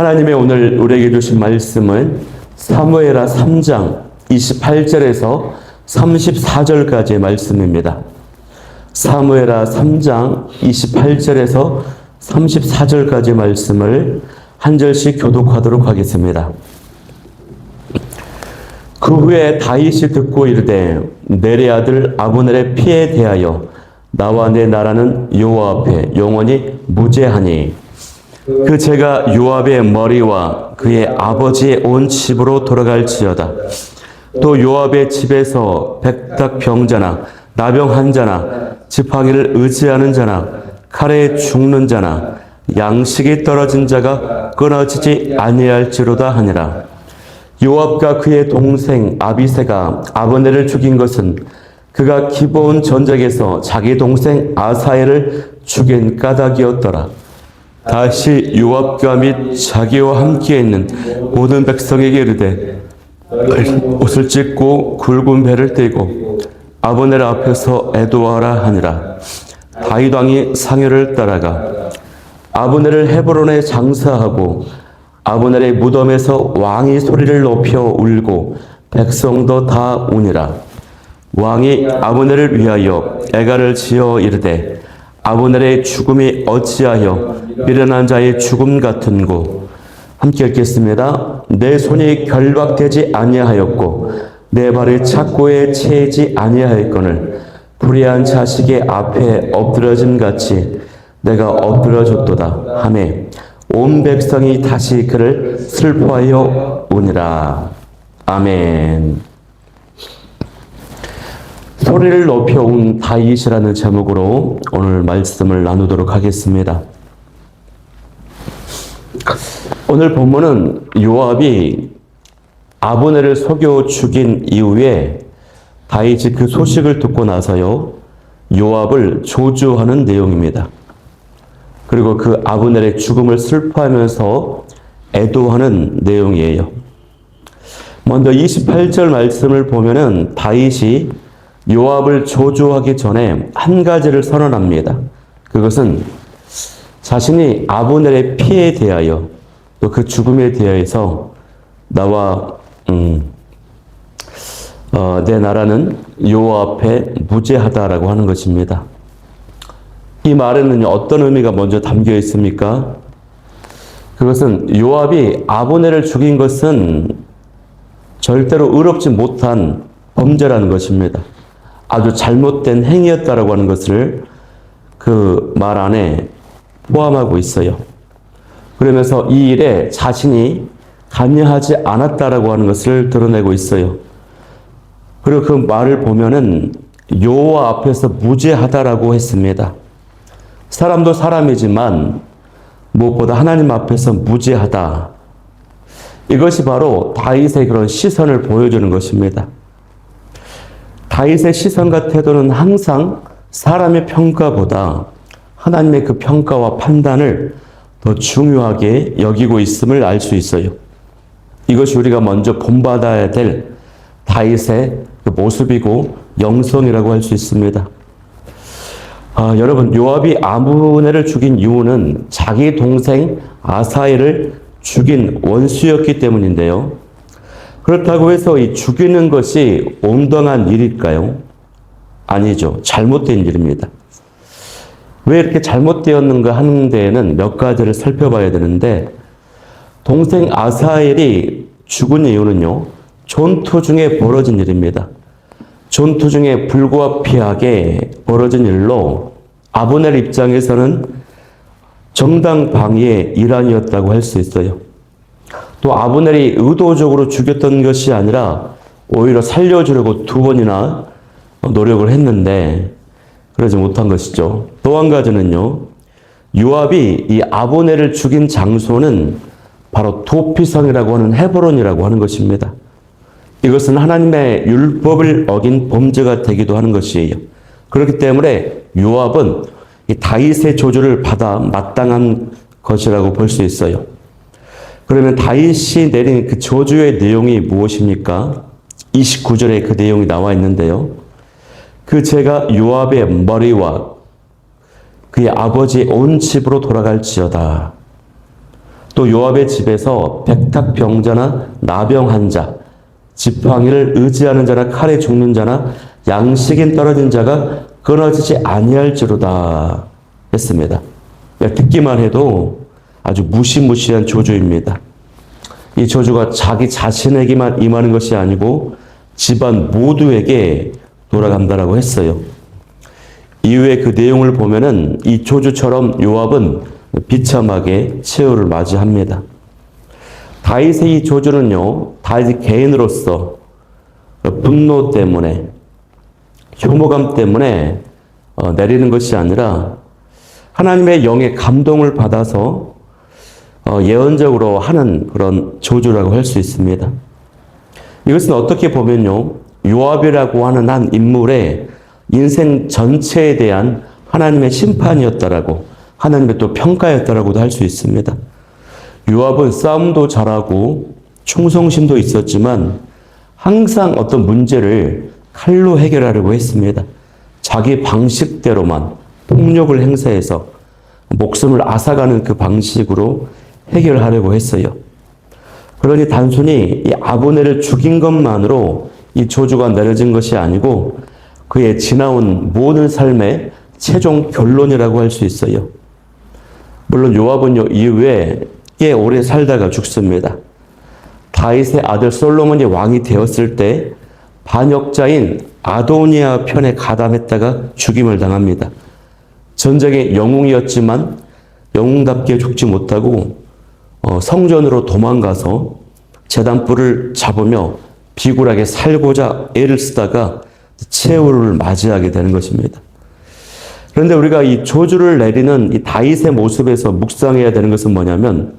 하나님의 오늘 우리에게 주신 말씀은 사무엘하 3장 28절에서 34절까지의 말씀입니다. 사무엘하 3장 28절에서 34절까지의 말씀을 한 절씩 교독하도록 하겠습니다. 그 후에 다윗이 듣고 이르되 넬의 아들 아브넬의 피에 대하여 나와 내 나라는 여호와 앞에 영원히 무죄하니 그 죄가 요압의 머리와 그의 아버지의 온 집으로 돌아갈지어다. 또 요압의 집에서 백탁 병자나 나병 환자나 지팡이를 의지하는 자나 칼에 죽는 자나 양식이 떨어진 자가 끊어지지 아니할지로다 하니라. 요압과 그의 동생 아비새가 아브넬을 죽인 것은 그가 기브온 전쟁에서 자기 동생 아사엘을 죽인 까닭이었더라. 다시 요압과 및 자기와 함께 있는 모든 백성에게 이르되 옷을 찢고 굵은 배를 떼고 아브넬 앞에서 애도하라 하니라. 다윗 왕이 상여를 따라가 아브넬을 헤브론에 장사하고 아브넬의 무덤에서 왕이 소리를 높여 울고 백성도 다 우니라. 왕이 아브넬을 위하여 애가를 지어 이르되 아브넬의 죽음이 어찌하여 미련한 자의 죽음 같은고. 함께 읽겠습니다. 내 손이 결박되지 아니하였고 내 발이 착고에 채이지 아니하였거늘 불의한 자식의 앞에 엎드러짐 같이 내가 엎드러졌도다 하매 온 백성이 다시 그를 슬퍼하여 우니라. 아멘. 소리를 높여 운 다윗이라는 제목으로 오늘 말씀을 나누도록 하겠습니다. 오늘 본문은 요압이 아브넬을 속여 죽인 이후에 다윗이 그 소식을 듣고 나서요, 요압을 조주하는 내용입니다. 그리고 그 아브넬의 죽음을 슬퍼하면서 애도하는 내용이에요. 먼저 28절 말씀을 보면은 다윗이 요압을 조주하기 전에 한 가지를 선언합니다. 그것은 자신이 아브넬의 피에 대하여 또 그 죽음에 대해서 나와 내 나라는 여호와 앞에 무죄하다라고 하는 것입니다. 이 말에는 어떤 의미가 먼저 담겨 있습니까? 그것은 요압이 아브넬을 죽인 것은 절대로 의롭지 못한 범죄라는 것입니다. 아주 잘못된 행위였다라고 하는 것을 그 말 안에 포함하고 있어요. 그러면서 이 일에 자신이 관여하지 않았다라고 하는 것을 드러내고 있어요. 그리고 그 말을 보면은 여호와 앞에서 무죄하다라고 했습니다. 사람도 사람이지만 무엇보다 하나님 앞에서 무죄하다. 이것이 바로 다윗의 그런 시선을 보여주는 것입니다. 다윗의 시선과 태도는 항상 사람의 평가보다 하나님의 그 평가와 판단을 더 중요하게 여기고 있음을 알 수 있어요. 이것이 우리가 먼저 본받아야 될 다윗의 그 모습이고 영성이라고 할 수 있습니다. 여러분, 요압이 아브넬을 죽인 이유는 자기 동생 아사엘을 죽인 원수였기 때문인데요. 그렇다고 해서 이 죽이는 것이 온당한 일일까요? 아니죠. 잘못된 일입니다. 왜 이렇게 잘못되었는가 하는 데에는 몇 가지를 살펴봐야 되는데, 동생 아사엘이 죽은 이유는요, 전투 중에 벌어진 일입니다. 전투 중에 불가피하게 벌어진 일로 아브넬 입장에서는 정당 방위의 일환이었다고 할 수 있어요. 또 아브넬이 의도적으로 죽였던 것이 아니라 오히려 살려주려고 두 번이나 노력을 했는데 그러지 못한 것이죠. 또 한 가지는요, 요압이 이 아브넬을 죽인 장소는 바로 도피성이라고 하는 헤브론이라고 하는 것입니다. 이것은 하나님의 율법을 어긴 범죄가 되기도 하는 것이에요. 그렇기 때문에 요압은 이 다윗의 조주를 받아 마땅한 것이라고 볼 수 있어요. 그러면 다윗이 내린 그 저주의 내용이 무엇입니까? 29절에 그 내용이 나와 있는데요. 그 죄가 요압의 머리와 그의 아버지의 온 집으로 돌아갈지어다. 또 요압의 집에서 백탁병자나 나병한 자, 지팡이를 의지하는 자나 칼에 죽는 자나 양식인 떨어진 자가 끊어지지 아니할지로다 했습니다. 듣기만 해도 아주 무시무시한 조주입니다. 이 조주가 자기 자신에게만 임하는 것이 아니고 집안 모두에게 돌아간다라고 했어요. 이후에 그 내용을 보면은 이 조주처럼 요압은 비참하게 최후를 맞이합니다. 다윗의 이 조주는요, 다윗 개인으로서 분노 때문에, 혐오감 때문에 내리는 것이 아니라 하나님의 영의 감동을 받아서 예언적으로 하는 그런 조주라고 할 수 있습니다. 이것은 어떻게 보면요, 요압이라고 하는 한 인물의 인생 전체에 대한 하나님의 심판이었다라고, 하나님의 또 평가였다라고도 할 수 있습니다. 요압은 싸움도 잘하고 충성심도 있었지만 항상 어떤 문제를 칼로 해결하려고 했습니다. 자기 방식대로만 폭력을 행사해서 목숨을 앗아가는 그 방식으로 해결하려고 했어요. 그러니 단순히 이 아브넬을 죽인 것만으로 이 조주가 내려진 것이 아니고 그의 지나온 모든 삶의 최종 결론이라고 할 수 있어요. 물론 요압은요, 이후에 꽤 오래 살다가 죽습니다. 다윗의 아들 솔로몬이 왕이 되었을 때 반역자인 아도니아 편에 가담했다가 죽임을 당합니다. 전쟁의 영웅이었지만 영웅답게 죽지 못하고 성전으로 도망가서 제단불을 잡으며 비굴하게 살고자 애를 쓰다가 최후를 맞이하게 되는 것입니다. 그런데 우리가 이 조주를 내리는 이 다윗의 모습에서 묵상해야 되는 것은 뭐냐면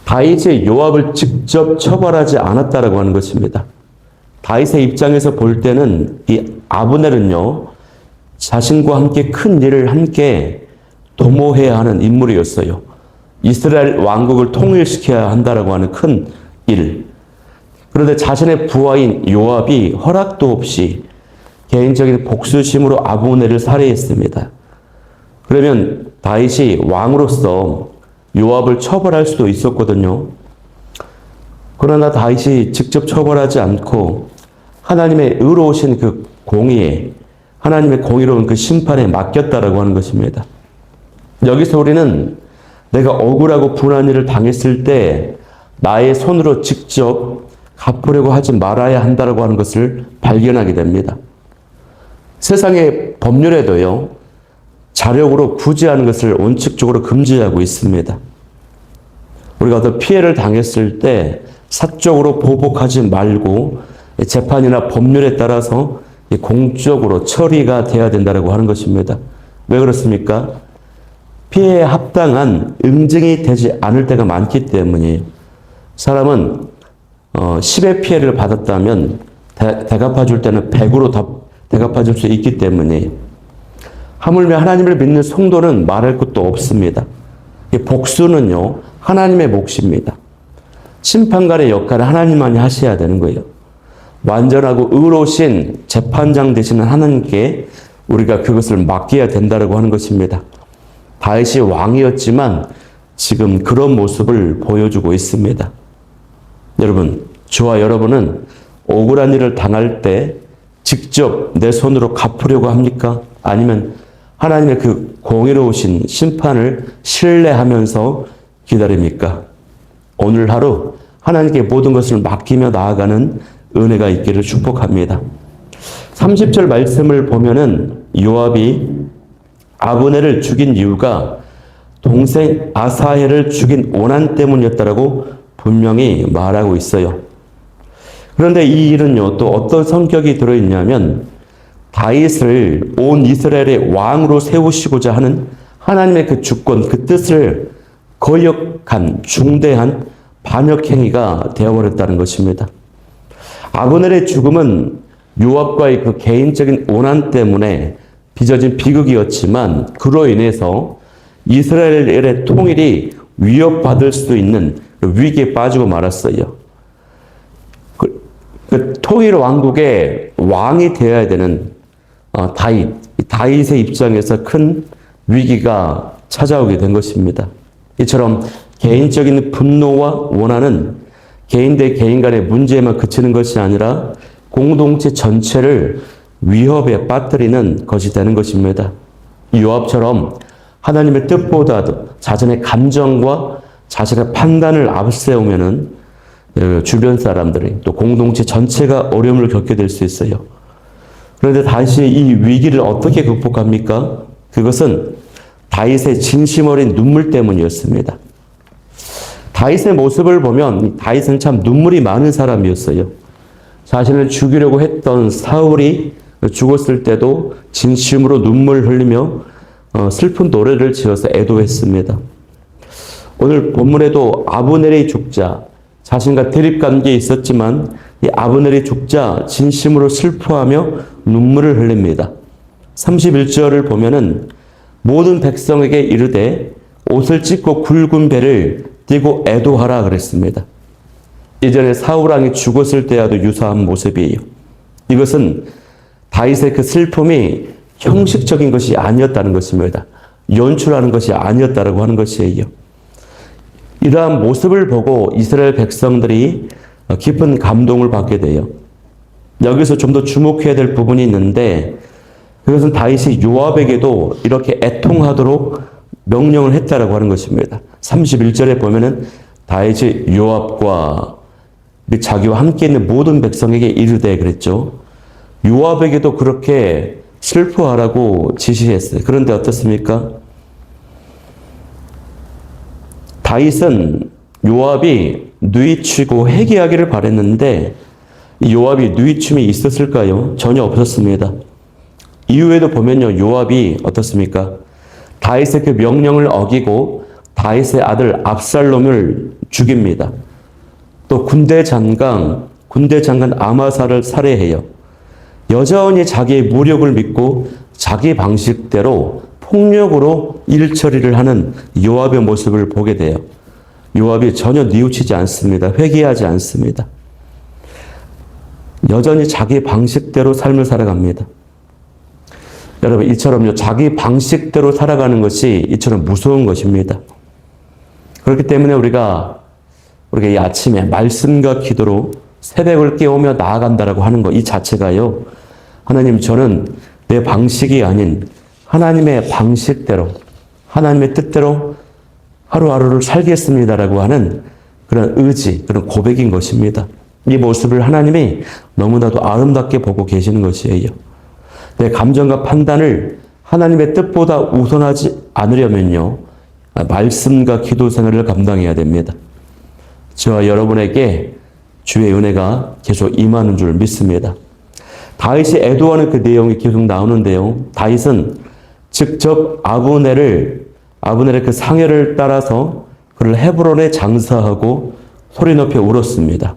다윗이 요압을 직접 처벌하지 않았다라고 하는 것입니다. 다윗의 입장에서 볼 때는 이 아브넬은요, 자신과 함께 큰 일을 함께 도모해야 하는 인물이었어요. 이스라엘 왕국을 통일시켜야 한다라고 하는 큰 일. 그런데 자신의 부하인 요압이 허락도 없이 개인적인 복수심으로 아브넬을 살해했습니다. 그러면 다윗이 왕으로서 요압을 처벌할 수도 있었거든요. 그러나 다윗이 직접 처벌하지 않고 하나님의 의로우신 그 공의에, 하나님의 공의로운 그 심판에 맡겼다라고 하는 것입니다. 여기서 우리는 내가 억울하고 분한 일을 당했을 때 나의 손으로 직접 갚으려고 하지 말아야 한다라고 하는 것을 발견하게 됩니다. 세상의 법률에도요, 자력으로 구제하는 것을 원칙적으로 금지하고 있습니다. 우리가 어떤 피해를 당했을 때 사적으로 보복하지 말고 재판이나 법률에 따라서 공적으로 처리가 돼야 된다고 하는 것입니다. 왜 그렇습니까? 피해에 합당한 응징이 되지 않을 때가 많기 때문이에요. 사람은 10의 피해를 받았다면 대갚아줄 때는 100으로 대갚아줄 수 있기 때문에 하물며 하나님을 믿는 성도는 말할 것도 없습니다. 복수는요, 하나님의 몫입니다. 심판관의 역할을 하나님만이 하셔야 되는 거예요. 완전하고 의로우신 재판장 되시는 하나님께 우리가 그것을 맡겨야 된다고 하는 것입니다. 다윗이 왕이었지만 지금 그런 모습을 보여주고 있습니다. 여러분, 저와 여러분은 억울한 일을 당할 때 직접 내 손으로 갚으려고 합니까? 아니면 하나님의 그 공의로우신 심판을 신뢰하면서 기다립니까? 오늘 하루 하나님께 모든 것을 맡기며 나아가는 은혜가 있기를 축복합니다. 30절 말씀을 보면은 요압이 아브넬을 죽인 이유가 동생 아사헬을 죽인 원한 때문이었다라고 분명히 말하고 있어요. 그런데 이 일은요, 또 어떤 성격이 들어있냐면 다윗을 온 이스라엘의 왕으로 세우시고자 하는 하나님의 그 주권, 그 뜻을 거역한 중대한 반역행위가 되어버렸다는 것입니다. 아브넬의 죽음은 요압과의 그 개인적인 원한 때문에 빚어진 비극이었지만 그로 인해서 이스라엘의 통일이 위협받을 수도 있는 위기에 빠지고 말았어요. 그 통일 왕국의 왕이 되어야 되는 다윗의 입장에서 큰 위기가 찾아오게 된 것입니다. 이처럼 개인적인 분노와 원한은 개인 대 개인 간의 문제에만 그치는 것이 아니라 공동체 전체를 위협에 빠뜨리는 것이 되는 것입니다. 요압처럼 하나님의 뜻보다도 자신의 감정과 자신의 판단을 앞세우면은 주변 사람들이 또 공동체 전체가 어려움을 겪게 될 수 있어요. 그런데 다시 이 위기를 어떻게 극복합니까? 그것은 다윗의 진심 어린 눈물 때문이었습니다. 다윗의 모습을 보면 다윗은 참 눈물이 많은 사람이었어요. 자신을 죽이려고 했던 사울이 죽었을 때도 진심으로 눈물 흘리며 슬픈 노래를 지어서 애도했습니다. 오늘 본문에도 아브넬의 죽자, 자신과 대립관계에 있었지만 이 아브넬의 죽자 진심으로 슬퍼하며 눈물을 흘립니다. 31절을 보면은 모든 백성에게 이르되 옷을 찢고 굵은 배를 띠고 애도하라 그랬습니다. 이전에 사울왕이 죽었을 때와도 유사한 모습이에요. 이것은 다윗의 그 슬픔이 형식적인 것이 아니었다는 것입니다. 연출하는 것이 아니었다라고 하는 것이에요. 이러한 모습을 보고 이스라엘 백성들이 깊은 감동을 받게 돼요. 여기서 좀 더 주목해야 될 부분이 있는데 그것은 다윗이 요압에게도 이렇게 애통하도록 명령을 했다라고 하는 것입니다. 31절에 보면은 다윗이 요압과 자기와 함께 있는 모든 백성에게 이르되 그랬죠. 요압에게도 그렇게 슬퍼하라고 지시했어요. 그런데 어떻습니까? 다윗은 요압이 뉘치고 회개하기를 바랬는데 요압이 뉘침이 있었을까요? 전혀 없었습니다. 이후에도 보면요, 요압이 어떻습니까? 다윗의 그 명령을 어기고 다윗의 아들 압살롬을 죽입니다. 또 군대 장관 아마사를 살해해요. 여전히 자기의 무력을 믿고 자기 방식대로 폭력으로 일 처리를 하는 요압의 모습을 보게 돼요. 요압이 전혀 뉘우치지 않습니다. 회개하지 않습니다. 여전히 자기 방식대로 삶을 살아갑니다. 여러분, 이처럼요, 자기 방식대로 살아가는 것이 이처럼 무서운 것입니다. 그렇기 때문에 우리가 이 아침에 말씀과 기도로 새벽을 깨우며 나아간다라고 하는 것, 이 자체가요, 하나님, 저는 내 방식이 아닌 하나님의 방식대로, 하나님의 뜻대로 하루하루를 살겠습니다라고 하는 그런 의지, 그런 고백인 것입니다. 이 모습을 하나님이 너무나도 아름답게 보고 계시는 것이에요. 내 감정과 판단을 하나님의 뜻보다 우선하지 않으려면요, 말씀과 기도 생활을 감당해야 됩니다. 저와 여러분에게 주의 은혜가 계속 임하는 줄 믿습니다. 다윗이 애도하는 그 내용이 계속 나오는데요. 다윗은 직접 아브넬의 그 상해를 따라서 그를 헤브론에 장사하고 소리 높여 울었습니다.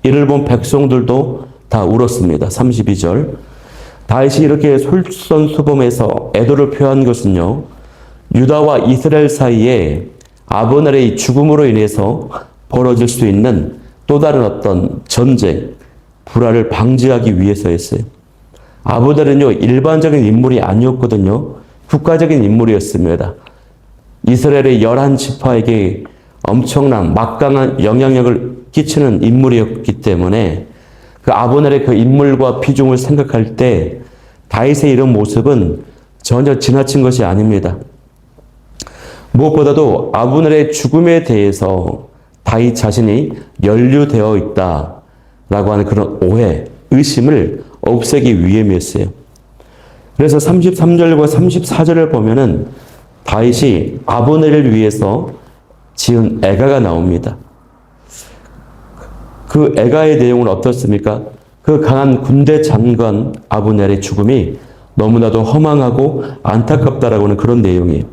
이를 본 백성들도 다 울었습니다. 32절. 다윗이 이렇게 솔선수범해서 애도를 표한 것은요, 유다와 이스라엘 사이에 아브넬의 죽음으로 인해서 벌어질 수 있는 또 다른 어떤 전쟁, 불화를 방지하기 위해서였어요. 아브넬은요, 일반적인 인물이 아니었거든요. 국가적인 인물이었습니다. 이스라엘의 11지파에게 엄청난 막강한 영향력을 끼치는 인물이었기 때문에 그 아브넬의 그 인물과 비중을 생각할 때 다윗의 이런 모습은 전혀 지나친 것이 아닙니다. 무엇보다도 아브넬의 죽음에 대해서 다윗 자신이 연루되어 있다라고 하는 그런 오해, 의심을 없애기 위함이었어요. 그래서 33절과 34절을 보면은 다윗이 아브넬을 위해서 지은 애가가 나옵니다. 그 애가의 내용은 어떻습니까? 그 강한 군대 장관 아브넬의 죽음이 너무나도 허망하고 안타깝다라고 하는 그런 내용이에요.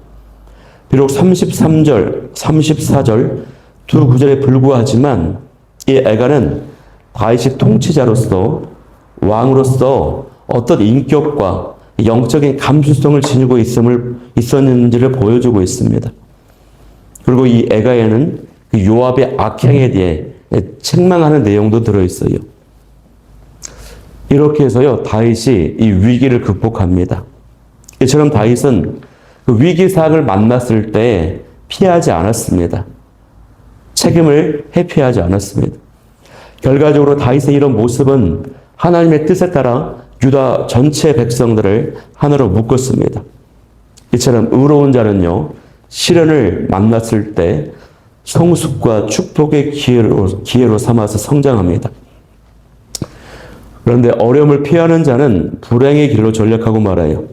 비록 33절, 34절 두 구절에 불구하지만 이 애가는 다윗이 통치자로서 왕으로서 어떤 인격과 영적인 감수성을 지니고 있었는지를 보여주고 있습니다. 그리고 이 애가에는 그 요압의 악행에 대해 책망하는 내용도 들어있어요. 이렇게 해서요, 다윗이 이 위기를 극복합니다. 이처럼 다윗은 그 위기 사항을 만났을 때 피하지 않았습니다. 책임을 회피하지 않았습니다. 결과적으로 다윗의 이런 모습은 하나님의 뜻에 따라 유다 전체 백성들을 하나로 묶었습니다. 이처럼 의로운 자는요, 시련을 만났을 때 성숙과 축복의 기회로 삼아서 성장합니다. 그런데 어려움을 피하는 자는 불행의 길로 전락하고 말아요.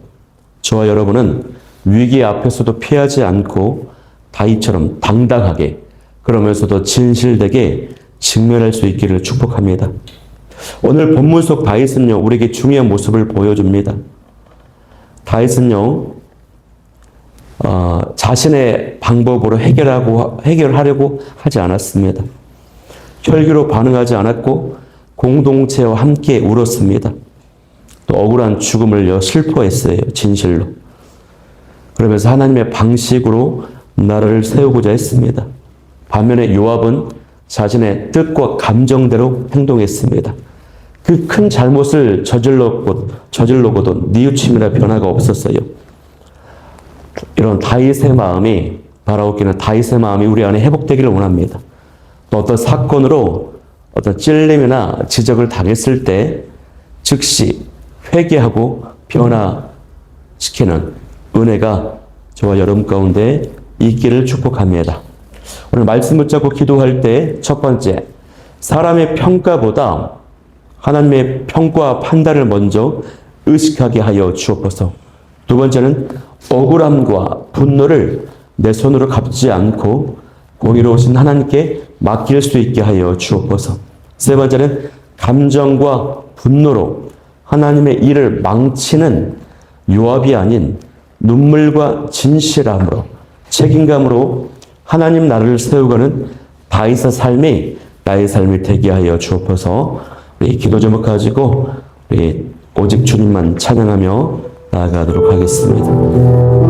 저와 여러분은 위기 앞에서도 피하지 않고 다윗처럼 당당하게 그러면서도 진실되게 직면할 수 있기를 축복합니다. 오늘 본문 속 다윗은요, 우리에게 중요한 모습을 보여줍니다. 다윗은요, 자신의 방법으로 해결하려고 하지 않았습니다. 혈기로 반응하지 않았고 공동체와 함께 울었습니다. 또 억울한 죽음을 슬퍼했어요. 진실로. 그러면서 하나님의 방식으로 나라를 세우고자 했습니다. 반면에 요압은 자신의 뜻과 감정대로 행동했습니다. 그 큰 잘못을 저질러고도 뉘우침이나 변화가 없었어요. 이런 다윗의 마음이, 바라옵기는 다윗의 마음이 우리 안에 회복되기를 원합니다. 또 어떤 사건으로 어떤 찔림이나 지적을 당했을 때 즉시 회개하고 변화시키는 은혜가 저와 여러분 가운데 있기를 축복합니다. 오늘 말씀 붙잡고 기도할 때 첫 번째, 사람의 평가보다 하나님의 평가 판단을 먼저 의식하게 하여 주옵소서. 두 번째는 억울함과 분노를 내 손으로 갚지 않고 공의로우신 하나님께 맡길 수 있게 하여 주옵소서. 세 번째는 감정과 분노로 하나님의 일을 망치는 요압이 아닌 눈물과 진실함으로 책임감으로 하나님 나라를 세우고는 다윗의 삶이 나의 삶이 되게 하여 주옵소서. 우리 기도 제목 가지고 우리 오직 주님만 찬양하며 나아가도록 하겠습니다.